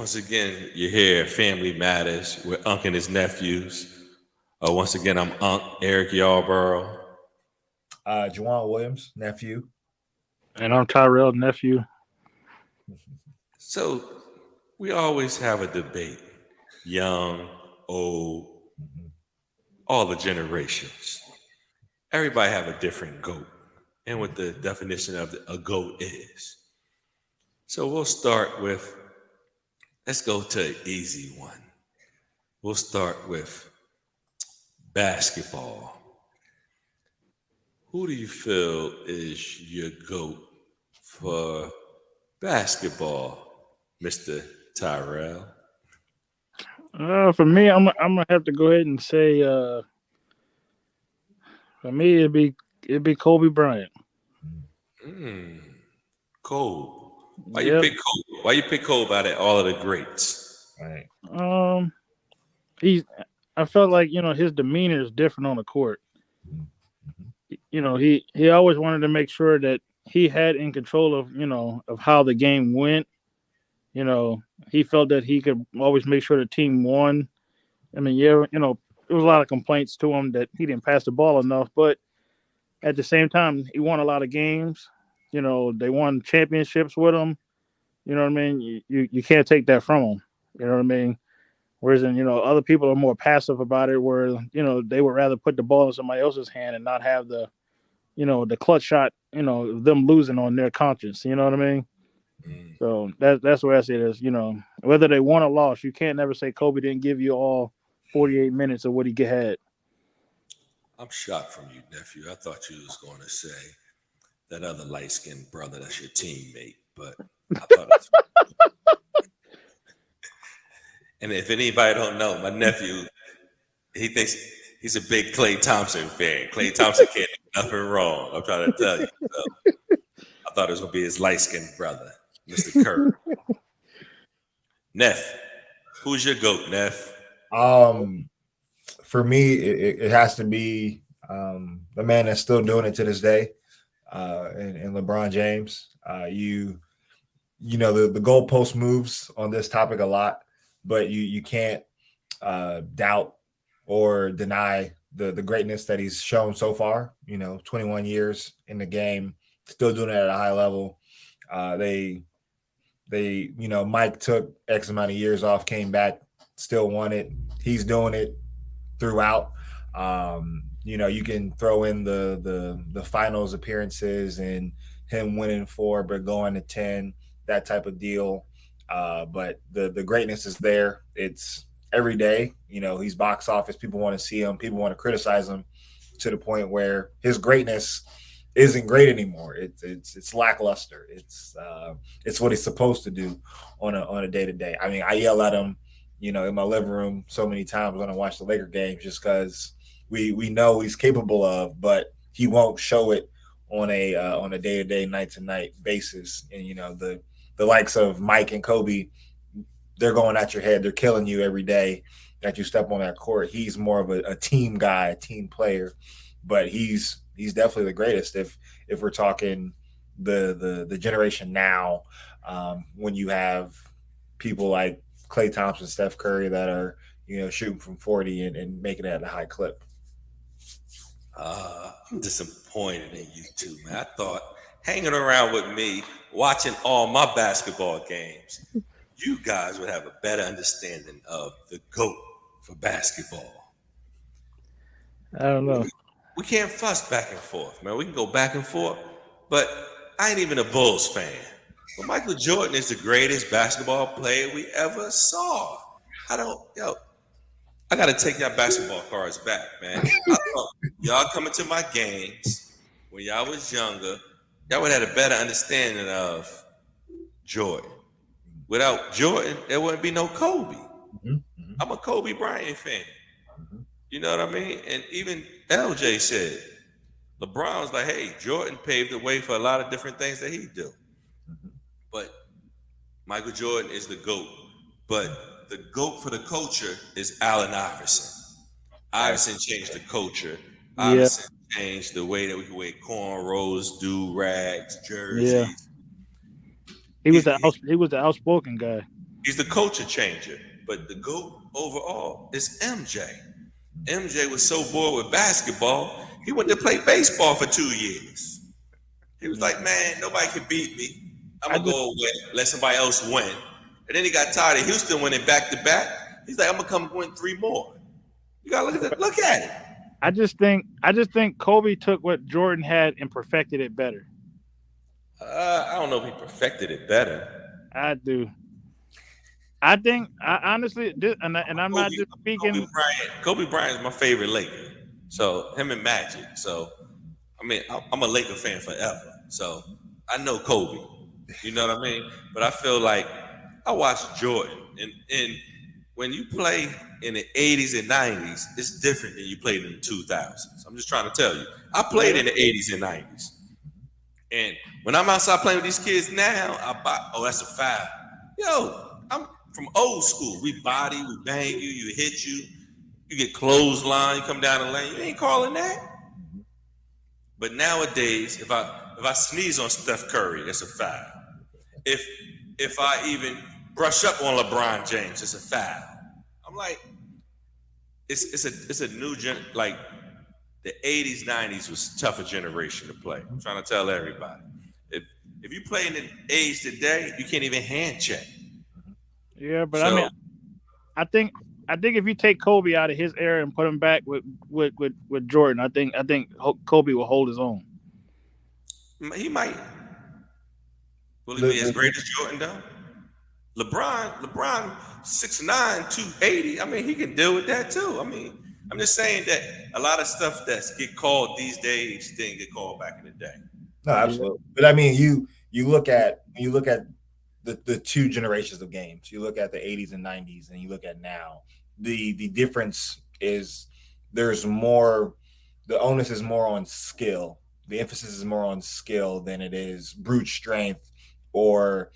Once again, you're here, Family Matters, with Unc and his nephews. Once again, I'm Unc Eric Yarborough. Juwan Williams, nephew. And I'm Tyrell, nephew. So we always have a debate, young, old, all the generations. Everybody have a different goat, and what the definition of a goat is. So we'll start with. Let's go to an easy one. We'll start with basketball. Who do you feel is your GOAT for basketball, Mr. Tyrell? For me, I'm gonna have to go ahead and say, for me, it'd be Kobe Bryant. Mm, Kobe. Why you Yep. pick Kobe? Why you pick Kobe out of all of the greats? Right. Um, he's. I felt like his demeanor is different on the court. He always wanted to make sure that he had in control of of how the game went. He felt that he could always make sure the team won. I mean, yeah, there was a lot of complaints to him that he didn't pass the ball enough, but at the same time, he won a lot of games. They won championships with him. You know what I mean? You can't take that from him. You know what I mean? Whereas, other people are more passive about it, where they would rather put the ball in somebody else's hand and not have the clutch shot, them losing on their conscience. You know what I mean? Mm, So that's where I say this. Whether they won or lost, you can't never say Kobe didn't give you all 48 minutes of what he had. I'm shocked from you, nephew. I thought you was going to say that other light-skinned brother that's your teammate, but I thought that's. And if anybody don't know, my nephew, he thinks he's a big Klay Thompson fan. Klay Thompson can't do nothing wrong. I'm trying to tell you. So I thought it was gonna be his light-skinned brother, Mr. Kerr. Neff, who's your GOAT, Neff? Um, for me, it has to be the man that's still doing it to this day, and LeBron James. The goalpost moves on this topic a lot, but you can't doubt or deny the greatness that he's shown so far. 21 years in the game, still doing it at a high level. Mike took X amount of years off, came back, still won it. He's doing it throughout. You can throw in the finals appearances and him winning 4 but going to 10, that type of deal. But the greatness is there. It's every day. He's box office. People want to see him. People want to criticize him to the point where his greatness isn't great anymore. It's lackluster. It's what he's supposed to do on a day to day. I mean, I yell at him, in my living room so many times when I watch the Laker games, just because we know what he's capable of, but he won't show it on a day to day, night to night basis. And the likes of Mike and Kobe, they're going at your head. They're killing you every day that you step on that court. He's more of a team guy, a team player, but he's definitely the greatest. If we're talking the generation now, when you have people like Klay Thompson, Steph Curry that are shooting from 40 and making it at a high clip. I'm disappointed in you two, man. I thought hanging around with me, watching all my basketball games, you guys would have a better understanding of the GOAT for basketball. I don't know. We can't fuss back and forth, man. We can go back and forth, but I ain't even a Bulls fan. But Michael Jordan is the greatest basketball player we ever saw. I gotta take y'all basketball cards back, man. I thought y'all coming to my games when y'all was younger, y'all would have a better understanding of Jordan. Without Jordan, there wouldn't be no Kobe. Mm-hmm. I'm a Kobe Bryant fan. Mm-hmm. You know what I mean? And even LJ said, LeBron was like, hey, Jordan paved the way for a lot of different things that he do. Mm-hmm. But Michael Jordan is the GOAT. But the GOAT for the culture is Allen Iverson. Iverson changed the culture. Yeah, Iverson changed the way that we can wear cornrows, do rags, yeah. jerseys. He was He's, the outspoken guy. He's the culture changer. But the GOAT overall is MJ. MJ was so bored with basketball, he went to play baseball for 2 years. He was like, man, nobody can beat me. I'm I gonna just go away, let somebody else win. And then he got tired of Houston winning back to back. He's like, I'm gonna come win 3 more. You gotta look at that. Look at it. I just think Kobe took what Jordan had and perfected it better. I don't know if he perfected it better. I do. I think I honestly, and I'm not Kobe, just speaking. Kobe Bryant is my favorite Laker. So him and Magic. So I mean, I'm a Laker fan forever. So I know Kobe. You know what I mean? But I feel like I watched Jordan, and when you play in the 80s and 90s, it's different than you played in the 2000s. I'm just trying to tell you. I played in the 80s and 90s. And when I'm outside playing with these kids now, oh, that's a foul. Yo, I'm from old school. We body, we bang you, you hit you, you get clothesline, you come down the lane. You ain't calling that. But nowadays, if I sneeze on Steph Curry, it's a foul. If I even brush up on LeBron James, it's a foul. I'm like, it's a new like the 80s, 90s was a tougher generation to play. I'm trying to tell everybody. If you play in the age today, you can't even hand check. Yeah, but I mean, I think if you take Kobe out of his era and put him back with Jordan, I think Kobe will hold his own. He might. Will he be as great as Jordan though? LeBron, 6'9", 280. I mean, he can deal with that too. I mean, I'm just saying that a lot of stuff that's get called these days didn't get called back in the day. No, absolutely. But I mean, you look at the two generations of games. You look at the 80s and 90s, and you look at now. The difference is there's more. The onus is more on skill. The emphasis is more on skill than it is brute strength or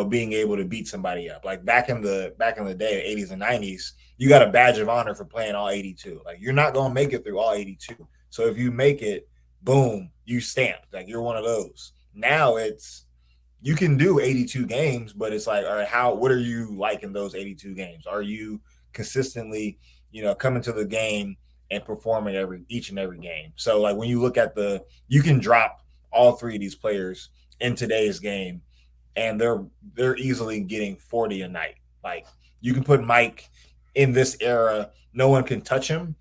being able to beat somebody up. Like back in the day, 80s and 90s, you got a badge of honor for playing all 82. Like you're not gonna make it through all 82. So if you make it, boom, you stamped. Like you're one of those. Now it's you can do 82 games, but it's like, all right, what are you like in those 82 games? Are you consistently, coming to the game and performing each and every game? So like when you look at you can drop all three of these players in today's game and they're easily getting 40 a night. Like you can put Mike in this era, no one can touch him.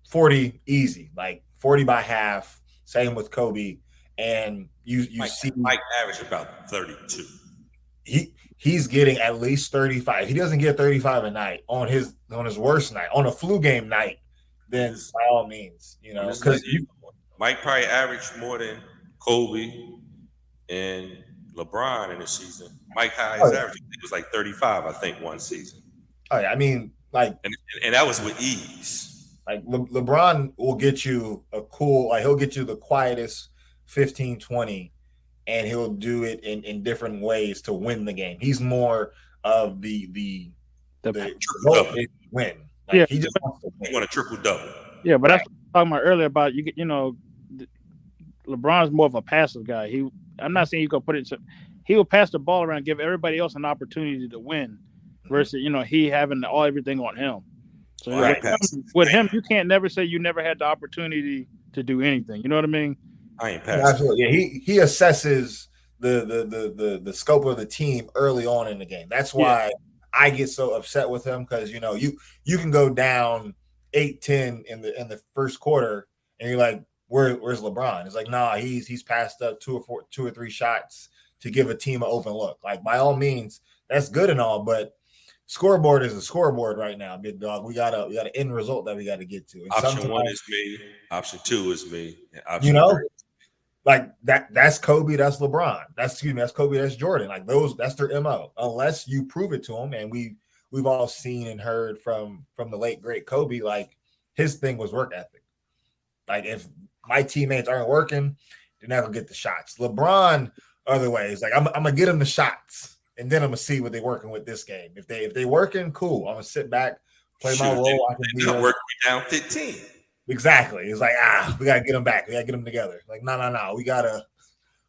40 easy, like 40 by half. Same with Kobe. And you see Mike average about 32. He's getting at least 35. He doesn't get 35 a night on his worst night, on a flu game night, then by all means, because Mike probably averaged more than Kobe and LeBron in a season. Mike highest average was like 35, I think, one season. Oh yeah, I mean, like, and that was with ease. Like LeBron will get you he'll get you the quietest 15, 20, and he'll do it in different ways to win the game. He's more of the triple win. Like, he just wants to win. He want a triple double. Yeah, but that's what I was talking about earlier about LeBron's more of a passive guy. I'm not saying he's gonna put it. He will pass the ball around, give everybody else an opportunity to win, versus he having everything on him. So with him, you can't never say you never had the opportunity to do anything. You know what I mean? I ain't passing. Absolutely. Yeah, he assesses the scope of the team early on in the game. That's why I get so upset with him, because you can go down 8-10 in the first quarter and you're like, where's LeBron? It's like, nah, he's passed up two or three shots to give a team an open look. Like, by all means, that's good and all, but scoreboard is a scoreboard right now, big dog. We got an end result that we got to get to. And option 1 is me. Option 2 is me. And option 3. Like that's Kobe, that's LeBron. That's Kobe, that's Jordan. Like that's their MO. Unless you prove it to them, and we've all seen and heard from the late great Kobe, like his thing was work ethic. Like if my teammates aren't working, they're not gonna get the shots. LeBron, other ways, like I'm gonna get them the shots. And then I'm gonna see what they're working with this game. If they working, cool. I'm gonna sit back, play my role. I can be working down 15. Exactly. It's like we gotta get them back. We gotta get them together. Like no. We gotta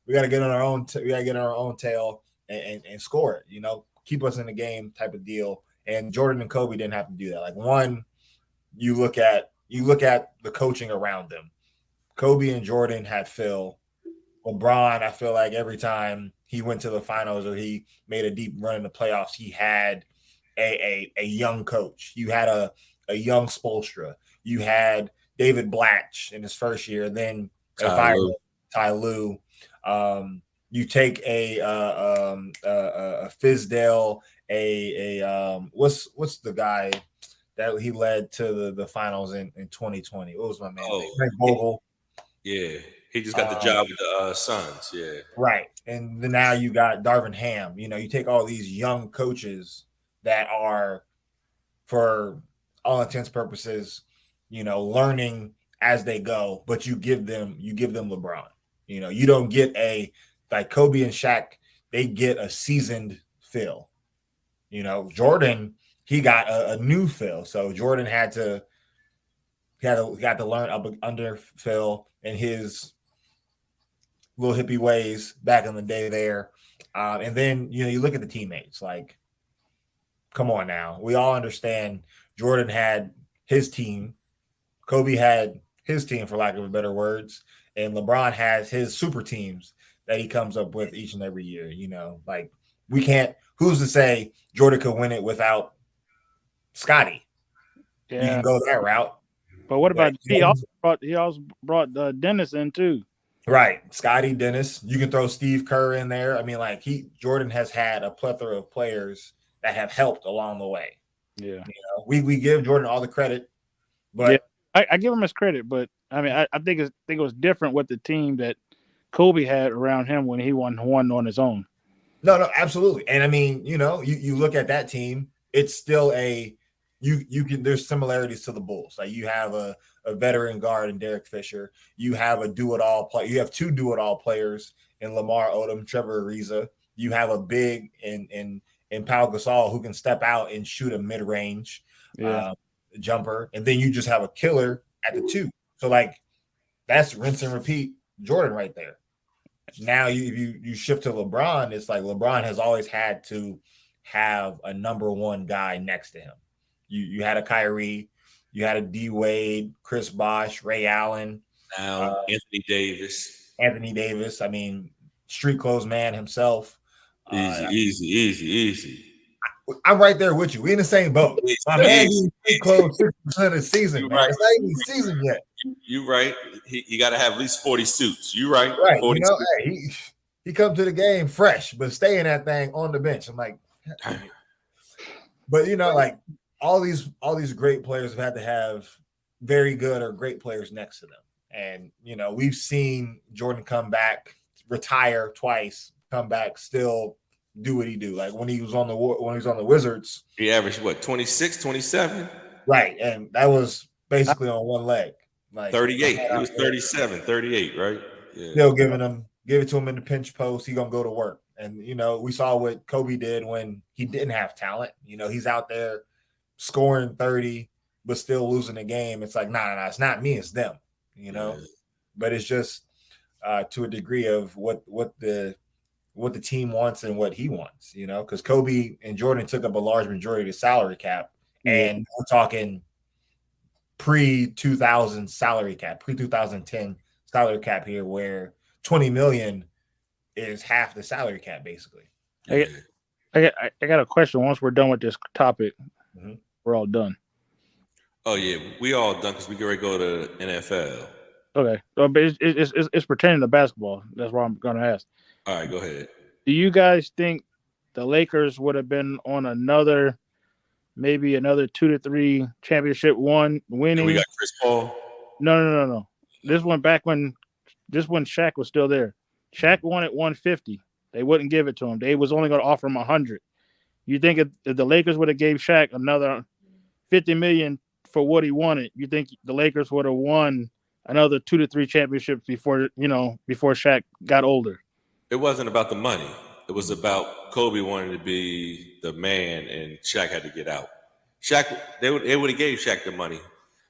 get on our own. We gotta get on our own tail and score it. keep us in the game type of deal. And Jordan and Kobe didn't have to do that. Like one, you look at the coaching around them. Kobe and Jordan had Phil. LeBron, I feel like every time he went to the finals or he made a deep run in the playoffs, he had a young coach. You had a young Spoelstra. You had David Blatch in his first year. Then Ty Lue. You take a Fizdale, what's the guy that he led to the finals in 2020? What was my man name? Frank Vogel. Yeah, he just got the job with the Suns. Yeah, right. And then now you got Darvin Ham. You know, you take all these young coaches that are, for all intents purposes, you know, learning as they go, but you give them LeBron. You know, you don't get like Kobe and Shaq, they get a seasoned Phil. You know, Jordan, he got a new Phil. So Jordan had to learn up under Phil and his little hippie ways back in the day there. And then, you know, you look at the teammates, like, come on now. We all understand Jordan had his team. Kobe had his team, for lack of better words. And LeBron has his super teams that he comes up with each and every year. You know, like we can't, who's to say Jordan could win it without Scotty? Yeah. You can go that route. But what about he also brought Dennis in too. Right. Scotty, Dennis. You can throw Steve Kerr in there. I mean, like Jordan has had a plethora of players that have helped along the way. Yeah. You know, we give Jordan all the credit, but yeah, I give him his credit, but I mean, I think it was different with the team that Kobe had around him when he won on his own. No, absolutely. And I mean, you know, you look at that team, it's still you can, there's similarities to the Bulls. Like you have a veteran guard in Derek Fisher. You have a do-it-all player. You have two do-it-all players in Lamar Odom, Trevor Ariza. You have a big in Pau Gasol who can step out and shoot a mid-range jumper. And then you just have a killer at the two. So like that's rinse and repeat Jordan right there. Now you shift to LeBron, it's like LeBron has always had to have a number one guy next to him. You had a Kyrie, you had a D Wade, Chris Bosh, Ray Allen, now Anthony Davis. I mean, street clothes man himself. Easy. I'm right there with you. We in the same boat. My man, he closed 60% of the season, man. Right. It's not even season yet. You right. He got to have at least 40 suits. You right. Right. You know, hey, he come to the game fresh, but staying that thing on the bench. I'm like, but you know, like all these great players have had to have very good or great players next to them. And you know, we've seen Jordan come back, retire twice, come back, still do what he do. Like when he was on the Wizards, he averaged what, 26, 27? Right. And that was basically on one leg. Like 38. He was 37, 38, right? Yeah. Still give it to him in the pinch post. He gonna go to work. And you know, we saw what Kobe did when he didn't have talent. You know, he's out there scoring 30, but still losing the game. It's like, nah, it's not me, it's them. You know, but it's just to a degree of what the team wants and what he wants, you know, because Kobe and Jordan took up a large majority of the salary cap. And we're talking pre-2000 salary cap, pre-2010 salary cap here, where 20 million is half the salary cap, basically. I got a question. Once we're done with this topic, we're all done. Oh, yeah, we all done because we can already go to NFL. Okay. But it's pertaining to basketball. That's what I'm going to ask. All right, go ahead. Do you guys think the Lakers would have been on maybe another 2 to 3 championship winning? And we got Chris Paul? No. This one Shaq was still there. Shaq won at 150. They wouldn't give it to him. They was only going to offer him 100. You think if the Lakers would have gave Shaq another $50 million for what he wanted, you think the Lakers would have won another 2 to 3 championships before Shaq got older? It wasn't about the money. It was about Kobe wanting to be the man, and Shaq had to get out. They would have gave Shaq the money,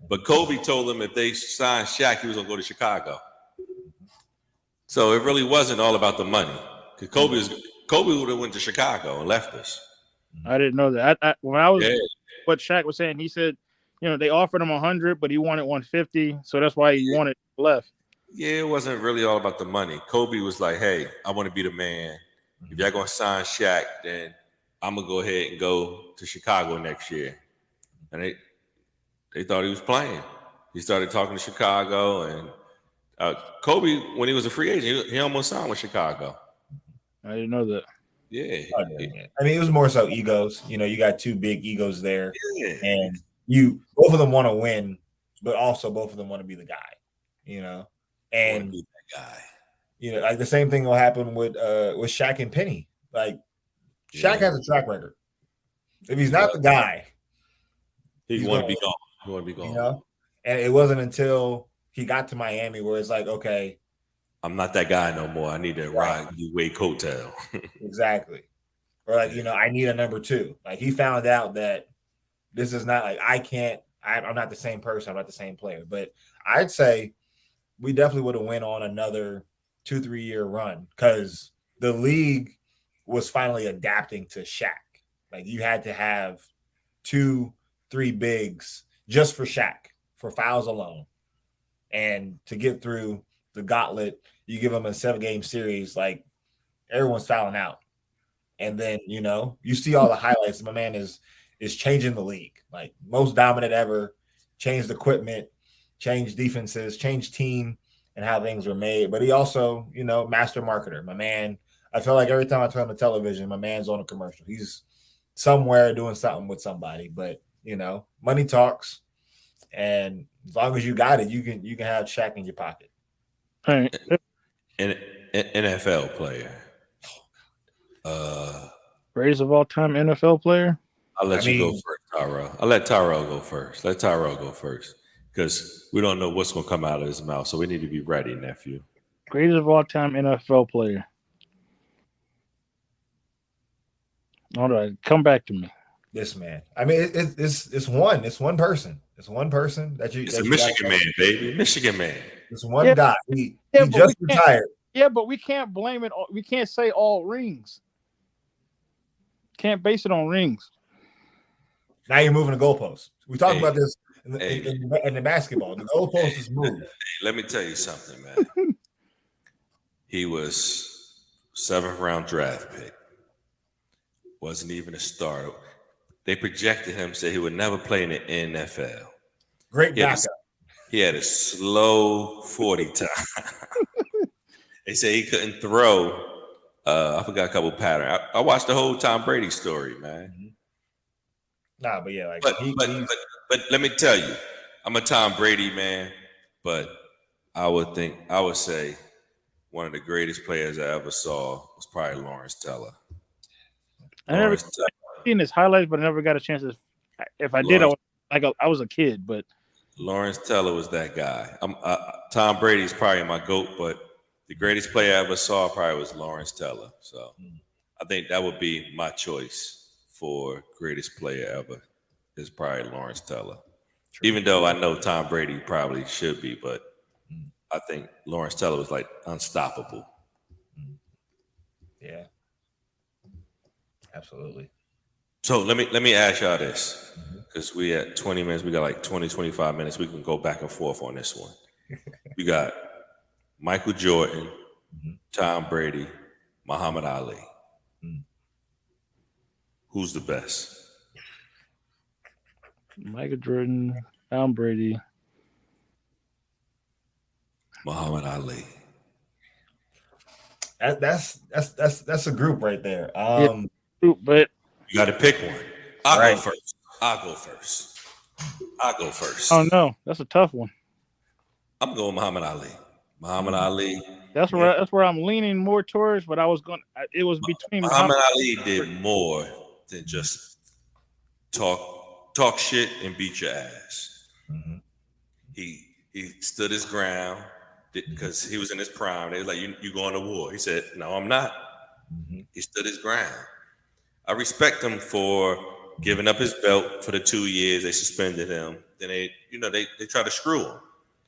but Kobe told them if they signed Shaq, he was going to go to Chicago. So it really wasn't all about the money. Because Kobe would have went to Chicago and left us. I didn't know that. When I was Yeah, what Shaq was saying, he said, they offered him 100, but he wanted 150, so that's why he wanted left. yeah. It wasn't really all about the money. Kobe was like, "Hey, I want to be the man. If y'all gonna sign Shaq, then I'm gonna go ahead and go to Chicago next year." And they thought he was playing. He started talking to Chicago, and Kobe, when he was a free agent, he almost signed with Chicago. I didn't know that. Yeah, Oh, yeah. I mean, it was more so egos. You got two big egos there, yeah. and both of them want to win, but also both of them want to be the guy. I want to And be that guy. like the same thing will happen with Shaq and Penny. Like Shaq has a track record. If he's not the guy, He he's want to gonna be gone. He want to be gone. And it wasn't until he got to Miami where it's like, okay, I'm not that guy no more. I need to ride the Wade coattail. exactly. Or like, I need a number two. Like he found out that this is not like I'm not the same person. I'm not the same player. But I'd say we definitely would have went on another 2-3 year run because the league was finally adapting to Shaq. Like you had to have 2-3 bigs just for Shaq, for fouls alone. And to get through the gauntlet, you give them a 7-game series, like everyone's fouling out. And then, you see all the highlights. My man is changing the league. Like most dominant ever, changed equipment, changed defenses, changed team and how things were made. But he also, master marketer. My man, I feel like every time I turn on the television, my man's on a commercial. He's somewhere doing something with somebody. But, money talks. And as long as you got it, you can have Shaq in your pocket. Hey, An NFL player. greatest of all time NFL player. I'll let you go first, Tyrell. I'll let Tyrell go first. Let Tyrell go first because we don't know what's going to come out of his mouth, so we need to be ready, nephew. Greatest of all time NFL player. All right, come back to me. This man. I mean, it's one. It's one person. It's one person that you. It's a Michigan man, baby. Michigan man. It's one guy. He just we retired. Yeah, but we can't blame it. We can't say all rings. Can't base it on rings. Now you're moving the goalposts. We talked about this in the basketball. The goalpost is moved. Let me tell you something, man. He was 7th round draft pick. Wasn't even a starter. They projected him, said he would never play in the NFL. Great backup. He had a slow 40 time. They say he couldn't throw. I forgot a couple patterns. I watched the whole Tom Brady story, man. Mm-hmm. Nah, but yeah, like but let me tell you, I'm a Tom Brady man, but I would say one of the greatest players I ever saw was probably Lawrence Teller. I never seen his highlights, but I never got a chance to. If I did, I was a kid, but Lawrence Teller was that guy. Tom Brady's probably my GOAT, but the greatest player I ever saw probably was Lawrence Teller. So I think that would be my choice for greatest player ever is probably Lawrence Teller. True. Even though I know Tom Brady probably should be, but I think Lawrence Teller was like unstoppable. Yeah. Absolutely. So let me ask y'all this, because we at 20 minutes, we got like 20, 25 minutes. We can go back and forth on this one. We got Michael Jordan, Tom Brady, Muhammad Ali. Who's the best? Michael Jordan, Tom Brady, Muhammad Ali. That's a group right there. But you got to pick one. I'll go first. Oh no, that's a tough one. I'm going Muhammad Ali. Muhammad Ali. That's where I'm leaning more towards. But it was between Muhammad Ali did more than just talk shit and beat your ass. He stood his ground because he was in his prime. They were like, you going to war? He said, no, I'm not. He stood his ground. I respect him for giving up his belt for the 2 years they suspended him. Then they try to screw him.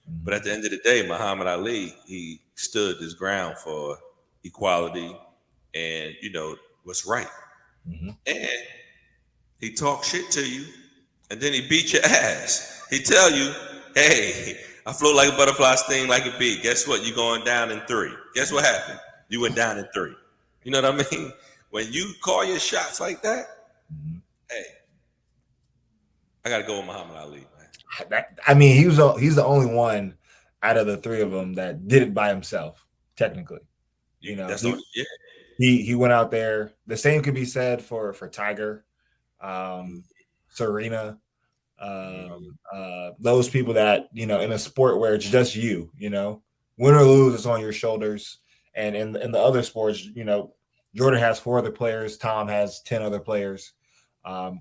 But at the end of the day, Muhammad Ali, he stood his ground for equality and, what's right. And He talk shit to you, and then he beat your ass. He tell you, "Hey, I float like a butterfly, sting like a bee. Guess what? You going down in 3. Guess what happened? You went down in 3. You know what I mean? When you call your shots like that, hey, I gotta go with Muhammad Ali, man. I mean, he's the only one out of the three of them that did it by himself. Technically, you know, That's all. Yeah, he went out there. The same could be said for Tiger, Serena, those people that, you know, in a sport where it's just you, you know, win or lose, it's on your shoulders. And in the other sports, you know, Jordan has 4 other players, Tom has 10 other players,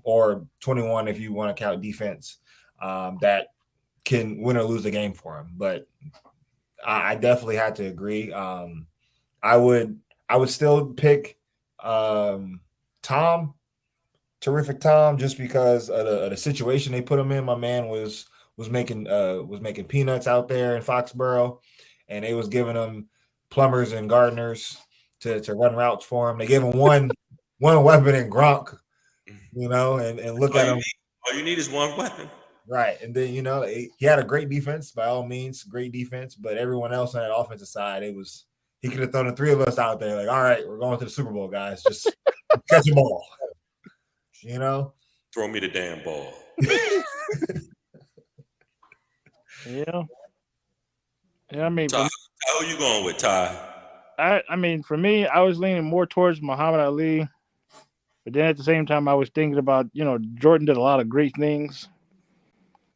or 21 if you want to count defense, that can win or lose the game for him. But I definitely had to agree. I would still pick Tom, terrific Tom, just because of the situation they put him in. My man was making peanuts out there in Foxborough, and they was giving him plumbers and gardeners to run routes for him. They gave him one weapon in Gronk, you know, and look at him. All you need is one weapon. Right. And then, you know, he had a great defense, by all means, great defense. But everyone else on that offensive side, he could have thrown the 3 of us out there like, all right, we're going to the Super Bowl, guys. Just catch the ball. You know? Throw me the damn ball. Yeah. Yeah, I mean, Ty, who you going with, Ty? I mean, for me, I was leaning more towards Muhammad Ali. But then at the same time, I was thinking about, you know, Jordan did a lot of great things.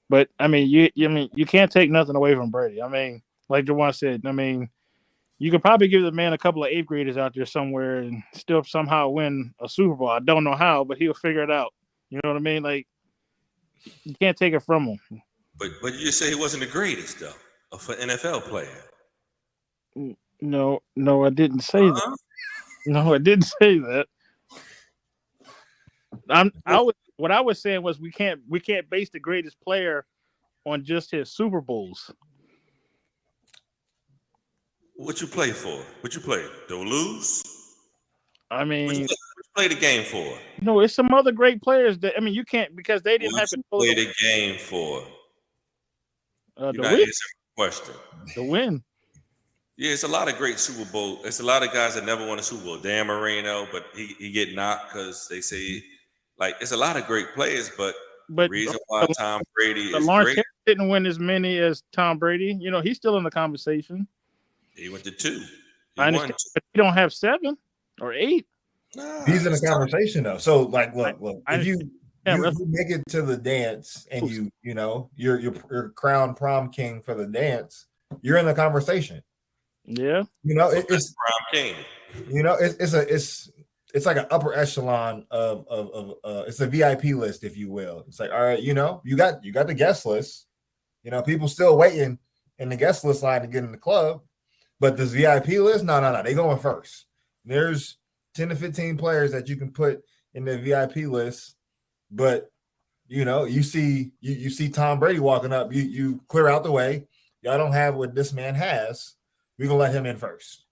But I mean, you can't take nothing away from Brady. I mean, like Jawan said, I mean, you could probably give the man a couple of 8th graders out there somewhere and still somehow win a Super Bowl. I don't know how, but he'll figure it out. You know what I mean? Like, you can't take it from him. But you just say he wasn't the greatest though, for NFL player. No, I didn't say that. No, I didn't say that. What I was saying was we can't base the greatest player on just his Super Bowls. What you play for? What you play? To lose? I mean, what you play the game for? No, it's some other great players that, I mean, you can't, because they didn't have to play the game for. You're not answering the question. To win. Yeah, it's a lot of great Super Bowl. It's a lot of guys that never won a Super Bowl. Dan Marino, but he get knocked because they say, like, it's a lot of great players, but the reason why Tom Brady is Lawrence great. Didn't win as many as Tom Brady. You know, he's still in the conversation. He went to 2. I understand, but he don't have 7 or 8. Nah, he's in the conversation though. So, like, look, if you make it to the dance and you know you're crowned prom king for the dance, you're in the conversation. Yeah, you know it's prom king. You know, it's like an upper echelon of it's a VIP list, if you will. It's like, all right, you know, you got the guest list. You know, people still waiting in the guest list line to get in the club, but this VIP list, no, they going first. There's 10 to 15 players that you can put in the VIP list, but you know, you see Tom Brady walking up, you clear out the way. Y'all don't have what this man has. We're gonna let him in first.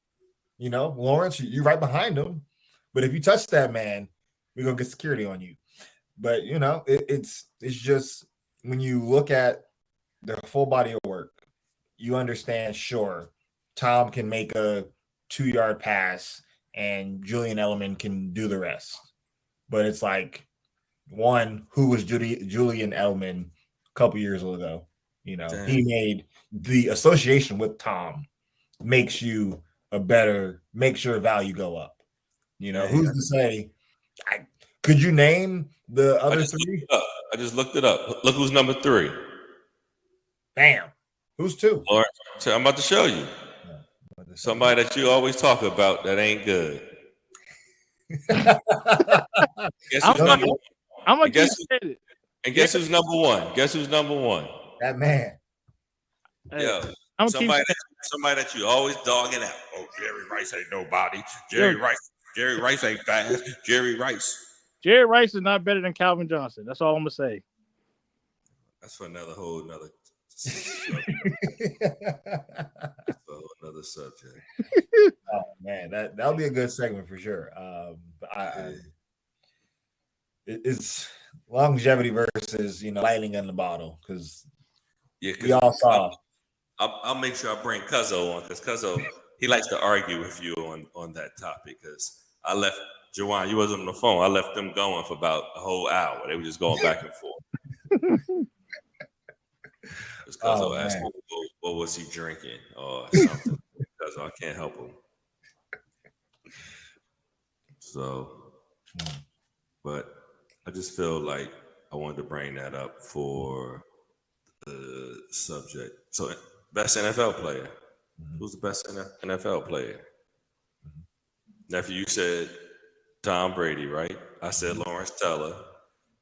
You know, Lawrence, you're right behind him. But if you touch that man, we're gonna get security on you. But you know, it's just when you look at the full body of work, you understand. Sure, Tom can make a 2-yard pass, and Julian Edelman can do the rest. But it's like, one, who was Julian Edelman a couple years ago? You know, he made the association with Tom makes you makes your value go up. You know, who's to say? Could you name the other 3? I just looked it up. Look who's number 3. Bam. Who's 2? So I'm about to show you. Somebody that you always talk about that ain't good. Guess who's number 1? I'm gonna guess who's number 1? Guess who's number 1? That man. Yeah. Somebody that you always dogging out. Oh, Jerry Rice ain't nobody. Jerry Rice ain't fast. Jerry Rice is not better than Calvin Johnson. That's all I'm gonna say. That's for another subject. Oh man, that'll be a good segment for sure. it's longevity versus lightning in the bottle because Yeah, we because all saw. I'll make sure I bring Cuzzo on because Cuzzo he likes to argue with you on that topic. Because I left Jawan, you wasn't on the phone. I left them going for about a whole hour. They were just going back and forth. Because Oh Cuzzo asked man, me what was he drinking or something. Cuzzo, I can't help him. So, but I just feel like I wanted to bring that up for the subject. So, best NFL player. Who's the best NFL player? Nephew, you said Tom Brady, right? I said Lawrence Taylor.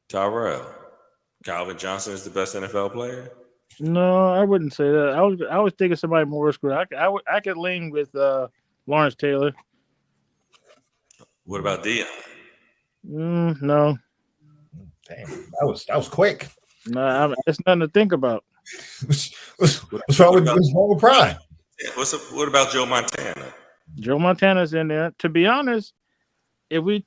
Tyrell. Calvin Johnson is the best NFL player? No, I wouldn't say that. I was thinking somebody more screwed. I could lean with Lawrence Taylor. What about Dion? No, damn, that was quick. no, it's nothing to think about. What's wrong with Prime? What about Joe Montana? Joe Montana's in there. To be honest, I mean,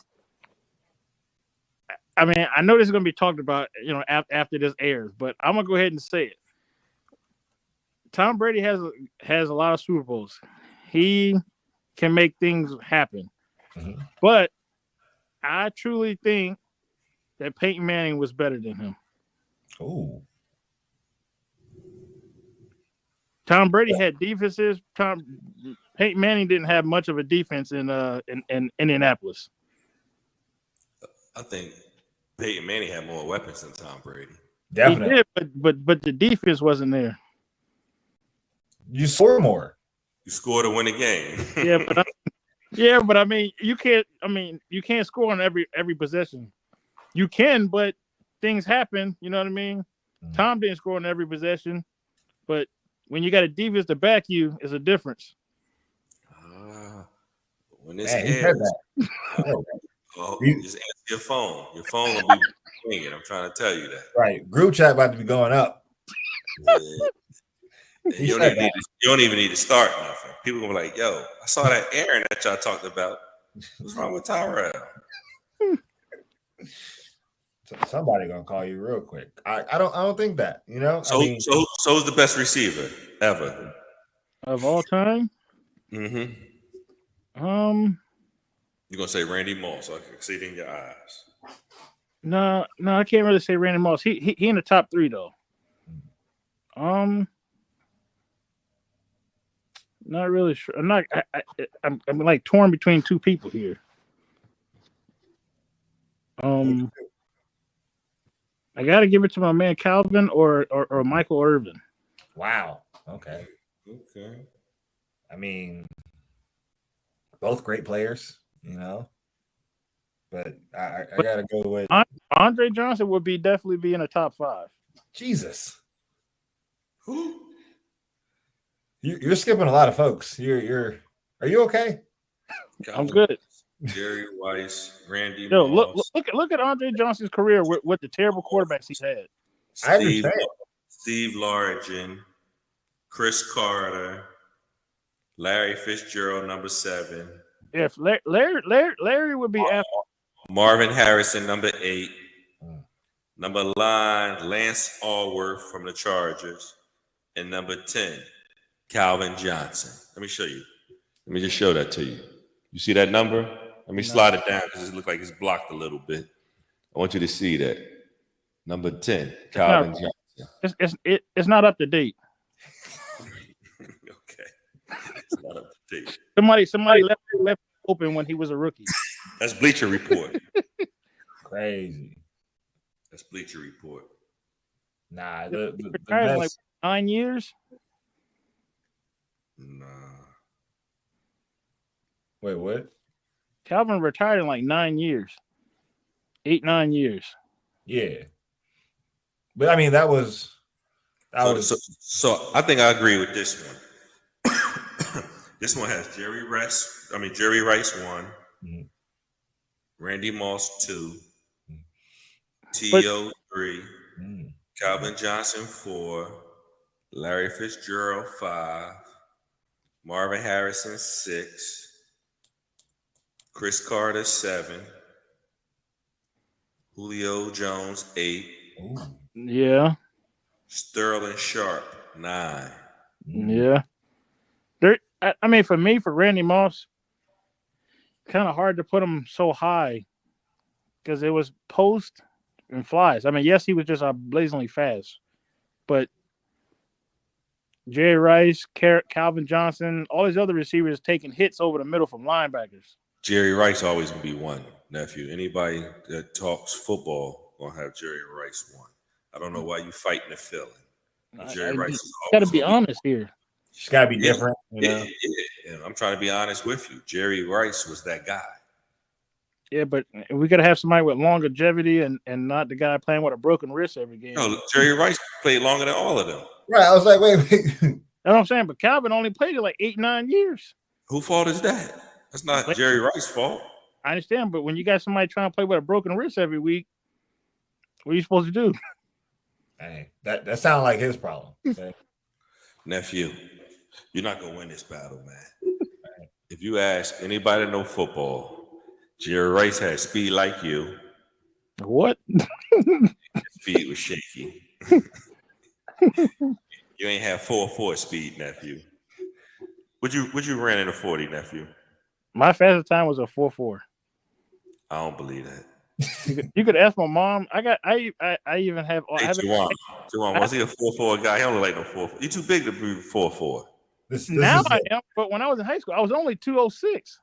I know this is going to be talked about, after this airs, but I'm gonna go ahead and say it. Tom Brady has a lot of Super Bowls. He can make things happen, but I truly think that Peyton Manning was better than him. Oh, Tom Brady had defenses. Peyton Manning didn't have much of a defense in Indianapolis. I think Peyton Manning had more weapons than Tom Brady. definitely. He did, but the defense wasn't there. You score more. You scored to win a game. But I mean, you can't score on every possession. You can, but things happen. You know what I mean? Tom didn't score on every possession, but when you got a defense to back you, it's a difference. When this Man, airs, just answer your phone. Your phone will be ringing. I'm trying to tell you that. Right, group chat about to be going up. Yeah. You don't even need to start nothing. People gonna be like, "Yo, I saw that Aaron that y'all talked about. What's wrong with Tyrell?" Somebody gonna call you real quick. I don't think that. So who's the best receiver ever of all time? Mm-hmm. You're gonna say Randy Moss, so I can see it in your eyes. No, I can't really say Randy Moss. He in the top 3 though. Not really sure. I'm like torn between 2 people here. I gotta give it to my man Calvin or Michael Irvin. Wow. Okay. I mean, both great players, but I gotta go with Andre Johnson would definitely be in the top 5. Jesus. Who? You're skipping a lot of folks. Are you okay? I'm good. Jerry Rice, Randy Yo, Moss. look at Andre Johnson's career with the terrible quarterbacks he's had. I understand. Steve Largent, Chris Carter, Larry Fitzgerald, number 7. If Larry would be after Marvin Harrison, number 8. Number 9, Lance Allworth from the Chargers. And number 10, Calvin Johnson. Let me show you. Let me just show that to you. You see that number? Let me slide it down because it looks like it's blocked a little bit. I want you to see that. Number 10, Calvin Johnson. It's not up to date. Okay. It's not up to date. Somebody left it open when he was a rookie. That's Bleacher Report. Crazy. That's Bleacher Report. Nah, the best. Like 9 years? Nah. Wait, what? Calvin retired in like 9 years. 8-9 years. Yeah. But I mean, that was so I think I agree with this one. This one has Jerry Rice 1, Randy Moss 2, T.O. 3, Calvin Johnson 4, Larry Fitzgerald 5, Marvin Harrison 6, Chris Carter 7, Julio Jones, 8. Ooh. Yeah, Sterling Sharp, 9. yeah. I mean, for me, for Randy Moss, kind of hard to put him so high because it was post and flies. I mean, yes, he was just blazingly fast, but Jerry Rice, Calvin Johnson, all these other receivers taking hits over the middle from linebackers. Jerry Rice always gonna be one, nephew. Anybody that talks football gonna have Jerry Rice one. I don't know why you fighting the feeling. But Jerry Rice is Got to always be gonna honest here. It's got to be be. different, you know. Yeah. And I'm trying to be honest with you. Jerry Rice was that guy. Yeah, but we got to have somebody with longevity and not the guy playing with a broken wrist every game. No, Jerry Rice played longer than all of them. Right. I was like, wait. That's what I'm saying. But Calvin only played it like 8-9 years. Whose fault is that? That's not Jerry Rice's fault. I understand, but when you got somebody trying to play with a broken wrist every week, what are you supposed to do? Hey, that sounds like his problem. Okay? Nephew, you're not gonna win this battle, man. If you ask anybody that know football, Jerry Rice had speed like you. What? His feet was shaky. You ain't have 4.4 speed, nephew. Would you ran in a 40, nephew? My fastest time was a 4.4. I don't believe that. You could ask my mom. I even have. Hey, Juwan, was he a 4.4 guy? He don't look like no 4.4. You too big to be 4.4. Now I am, but when I was in high school, I was only 206.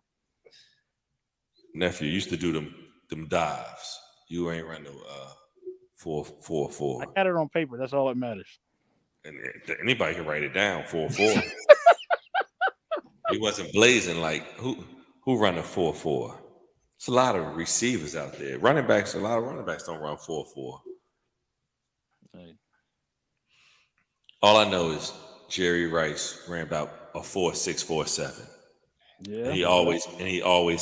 Nephew, you used to do them dives. You ain't run no 4.4. I got it on paper. That's all that matters. And anybody can write it down. 4.4. He wasn't blazing like who run a 4.4. It's a lot of receivers out there. A lot of running backs don't run 4.4. Right. All I know is Jerry Rice ran about a 4.6, 4.7. Yeah. And he always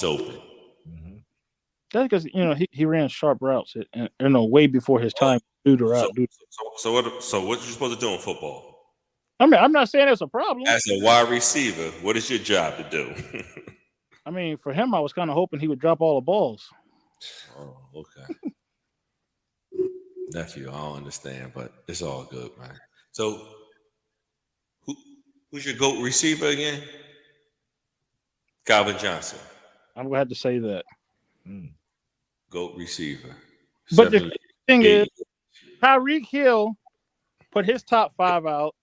open. Mm-hmm. That's because he ran sharp routes and way before his time to do the route. So what you supposed to do in football? I mean, I'm not saying it's a problem. As a wide receiver, what is your job to do? I mean, for him, I was kind of hoping he would drop all the balls. Oh, okay. Nephew, I don't understand, but it's all good, man. So, who's your GOAT receiver again? Calvin Johnson. I'm going to have to say that. GOAT receiver. But the thing is, Tyreek Hill put his top 5 out.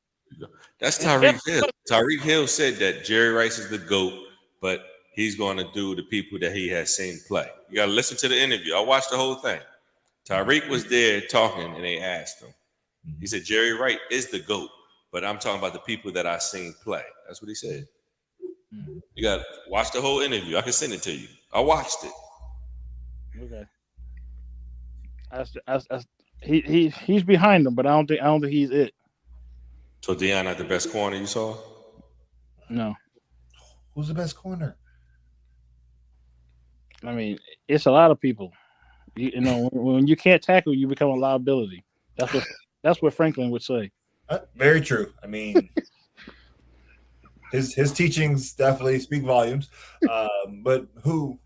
That's Tyreek Hill. Tyreek Hill said that Jerry Rice is the GOAT, but he's going to do the people that he has seen play. You got to listen to the interview. I watched the whole thing. Tyreek was there talking, and they asked him. He said, Jerry Rice is the GOAT, but I'm talking about the people that I've seen play. That's what he said. You got to watch the whole interview. I can send it to you. I watched it. Okay. He's behind him, but I don't think he's it. So Deion not the best corner you saw? No. Who's the best corner? I mean, it's a lot of people. When you can't tackle, you become a liability. That's what Franklin would say. Very true. I mean, his teachings definitely speak volumes. But who?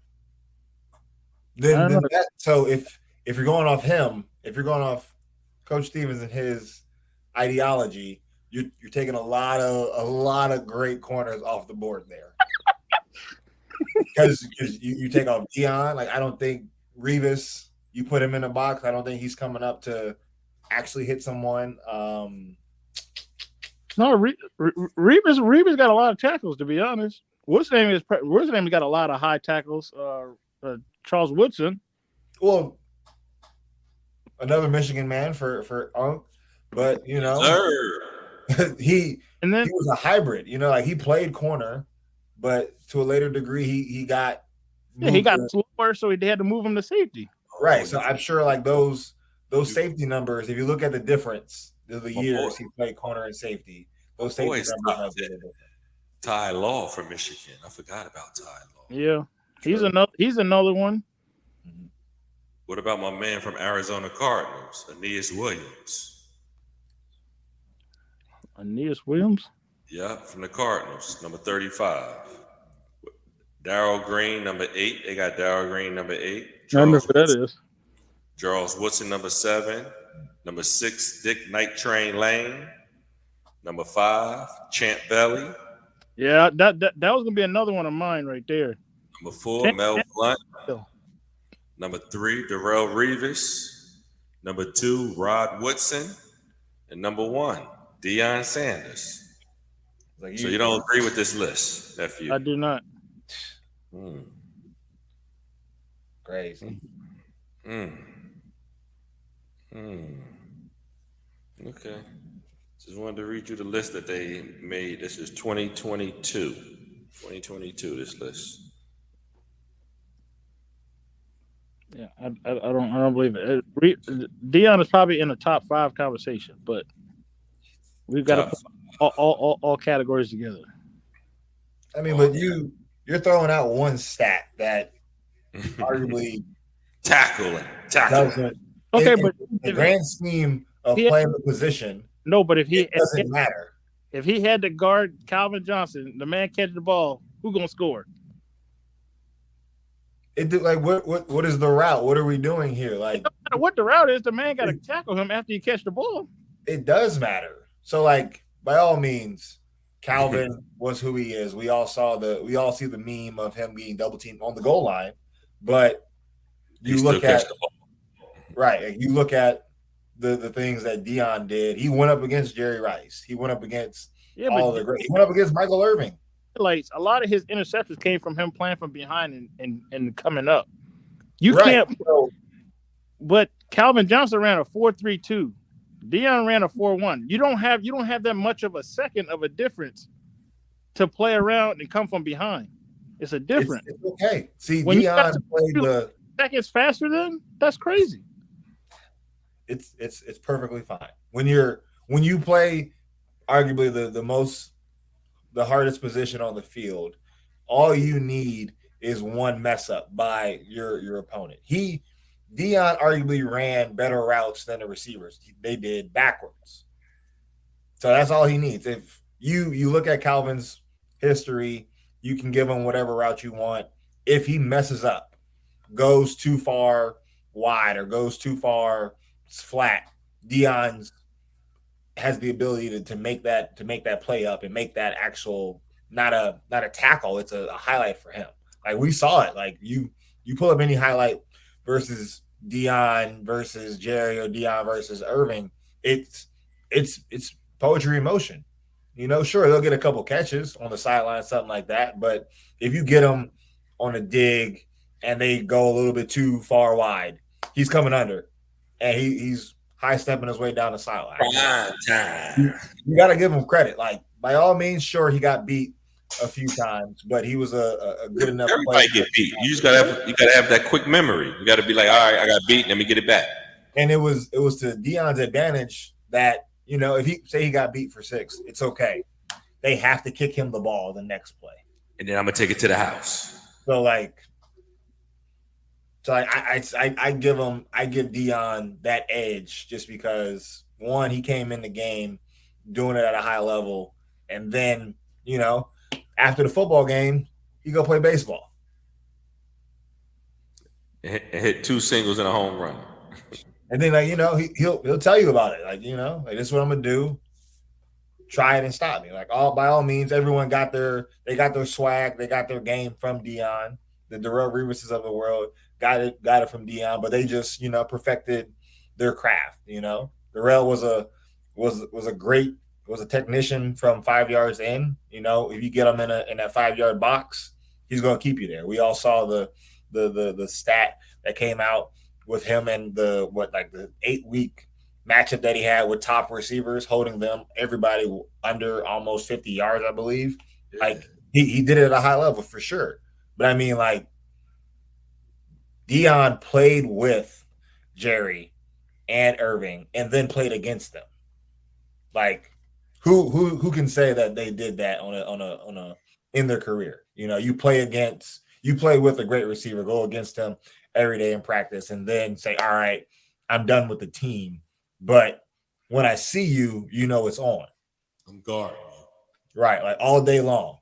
So if you're going off him, if you're going off Coach Stevens and his ideology, you're taking a lot of great corners off the board there. Because you take off Deion, like I don't think Revis, you put him in a box. I don't think he's coming up to actually hit someone. No, Revis got a lot of tackles. To be honest, what's his name got a lot of high tackles. Charles Woodson. Well, another Michigan man for Unk, but he was a hybrid. Like he played corner, but to a later degree he got slower, so they had to move him to safety. Right. So I'm sure like those safety numbers, if you look at the difference of the years he played corner and safety, those safety numbers are different. Ty Law from Michigan. I forgot about Ty Law. Yeah. He's another one. What about my man from Arizona Cardinals, Aeneas Williams? Aeneas Williams? Yeah, from the Cardinals, number 35. Darryl Green, number 8. They got Darryl Green, number 8. I remember who that is. Charles Woodson, number 7. Number 6, Dick Night Train Lane. Number 5, Champ Belly. Yeah, that was gonna be another one of mine right there. Number 4, Mel Blunt. Hill. Number 3, Darrell Revis. Number 2, Rod Woodson. And number 1, Deion Sanders. Like So you don't agree with this list, nephew? I do not. Crazy. Okay. Just wanted to read you the list that they made. This is 2022. 2022, this list. Yeah, I don't believe it. Dion is probably in the top 5 conversation, but we've got to put all categories together. I mean, but you're throwing out one stat that arguably tackling. doesn't. Okay, in but the grand scheme of playing the position, no, but if it doesn't matter. If he had to guard Calvin Johnson, the man catching the ball, who gonna score? Like what is the route? What are we doing here? Like, no matter what the route is, the man got to tackle him after you catch the ball. It does matter. So, like, by all means, Calvin was who he is. We all see the meme of him being double teamed on the goal line, but you look at you look at the things that Deion did. He went up against Jerry Rice. He went up against all the great. He went up against Michael Irving. Like a lot of his interceptions came from him playing from behind and coming up. You can't. But Calvin Johnson ran a 4.32. Deion ran a 4.1. You don't have that much of a second of a difference to play around and come from behind. It's a difference. It's okay. See, when Deion played the seconds faster than that's crazy. It's perfectly fine when you play arguably the hardest position on the field. All you need is one mess up by your opponent. Deion arguably ran better routes than the receivers. They did backwards. So that's all he needs. If you look at Calvin's history, you can give him whatever route you want. If he messes up, goes too far wide or goes too far flat, Deion has the ability to make that play up and make that actual not a tackle. It's a highlight for him. Like we saw it. Like you pull up any highlight versus Deion versus Jerry or Deion versus Irving. It's poetry in motion. Sure, they'll get a couple catches on the sideline, something like that. But if you get them on a dig and they go a little bit too far wide, he's coming under, and he's high stepping his way down the sideline. You got to give him credit. Like by all means, sure, he got beat a few times, but he was a good enough Everybody player. Get beat. You just gotta have that quick memory. You gotta be like, all right, I got beat, let me get it back. And it was to Deion's advantage that if he got beat for 6, it's okay. They have to kick him the ball the next play, and then I'm gonna take it to the house. So I give Deion that edge just because one, he came in the game doing it at a high level, and then after the football game, he go play baseball. And hit 2 singles and a home run. And then he'll tell you about it. This is what I'm gonna do. Try it and stop me. By all means, everyone got their swag, they got their game from Deion. The Darrell Revises of the world got it from Deion, but they just perfected their craft. Darrell was a technician from 5 yards in. If you get him in that 5-yard box, he's gonna keep you there. We all saw the stat that came out with him and the 8-week matchup that he had with top receivers, holding everybody under almost 50 yards, I believe. Yeah. He did it at a high level for sure. But I mean, Deion played with Jerry and Irving and then played against them. Who can say that they did that on a in their career? You play with a great receiver, go against him every day in practice, and then say, all right, I'm done with the team. But when I see you, it's on. I'm guarding. Right, all day long.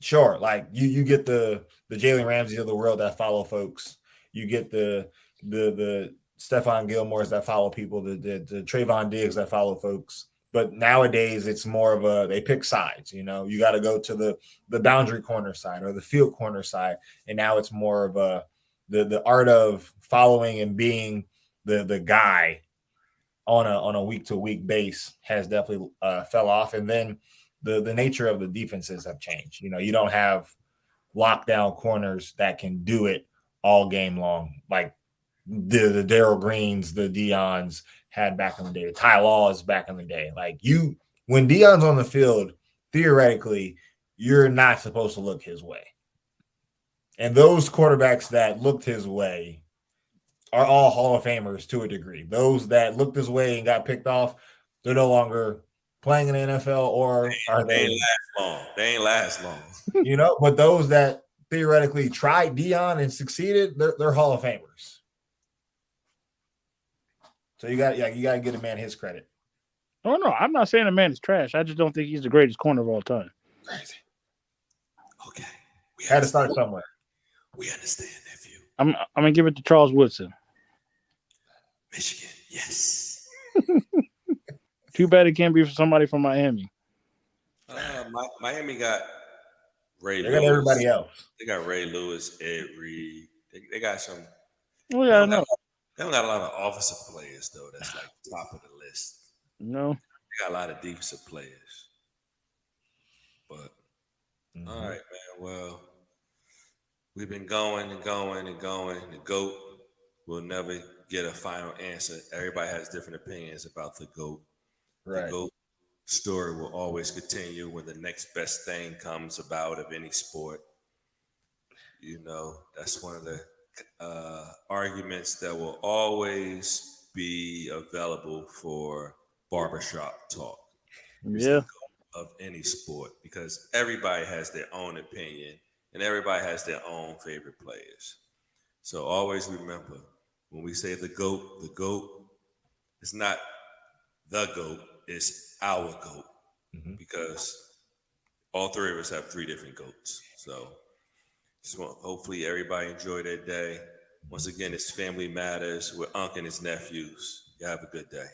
Sure, you get the Jalen Ramsey of the world that follow folks. You get the Stephon Gilmores that follow people, the Trayvon Diggs that follow folks. But nowadays it's more of a they pick sides. You know, you got to go to the boundary corner side or the field corner side, and now it's more of a the art of following and being the guy on a week to week base has definitely fell off. And then the nature of the defenses have changed. You know, you don't have lockdown corners that can do it all game long, like the Darrell Greens, the Deions had back in the day, the Ty Laws back in the day. Like when Deion's on the field, theoretically, you're not supposed to look his way. And those quarterbacks that looked his way are all Hall of Famers to a degree. Those that looked his way and got picked off, they're no longer playing in the NFL, or are They they? ain't last long. They ain't last long. You know, but those that theoretically tried Deion and succeeded, they're Hall of Famers. So you got to get a man his credit. Oh no, I'm not saying the man is trash. I just don't think he's the greatest corner of all time. Crazy. Okay. We Had to start somewhere. We understand, nephew. I'm gonna give it to Charles Woodson. Michigan, yes. Too bad it can't be for somebody from Miami. Miami got Ray They Lewis. got everybody else. They got Ray Lewis, Ed Reed. They got some. Oh yeah, I know. They don't got a lot of offensive players though. That's like top of the list. No. They got a lot of defensive players. But all right, man. Well, we've been going and going and going. The GOAT will never get a final answer. Everybody has different opinions about the GOAT. Right. The GOAT story will always continue when the next best thing comes about of any sport. You know, that's one of the arguments that will always be available for barbershop talk. Yeah. Of any sport, because everybody has their own opinion and everybody has their own favorite players. So always remember, when we say the GOAT is not the GOAT, it's our GOAT, because all three of us have three different GOATs. So hopefully everybody enjoy their day. Once again, it's Family Matters with Unc and his nephews. You have a good day.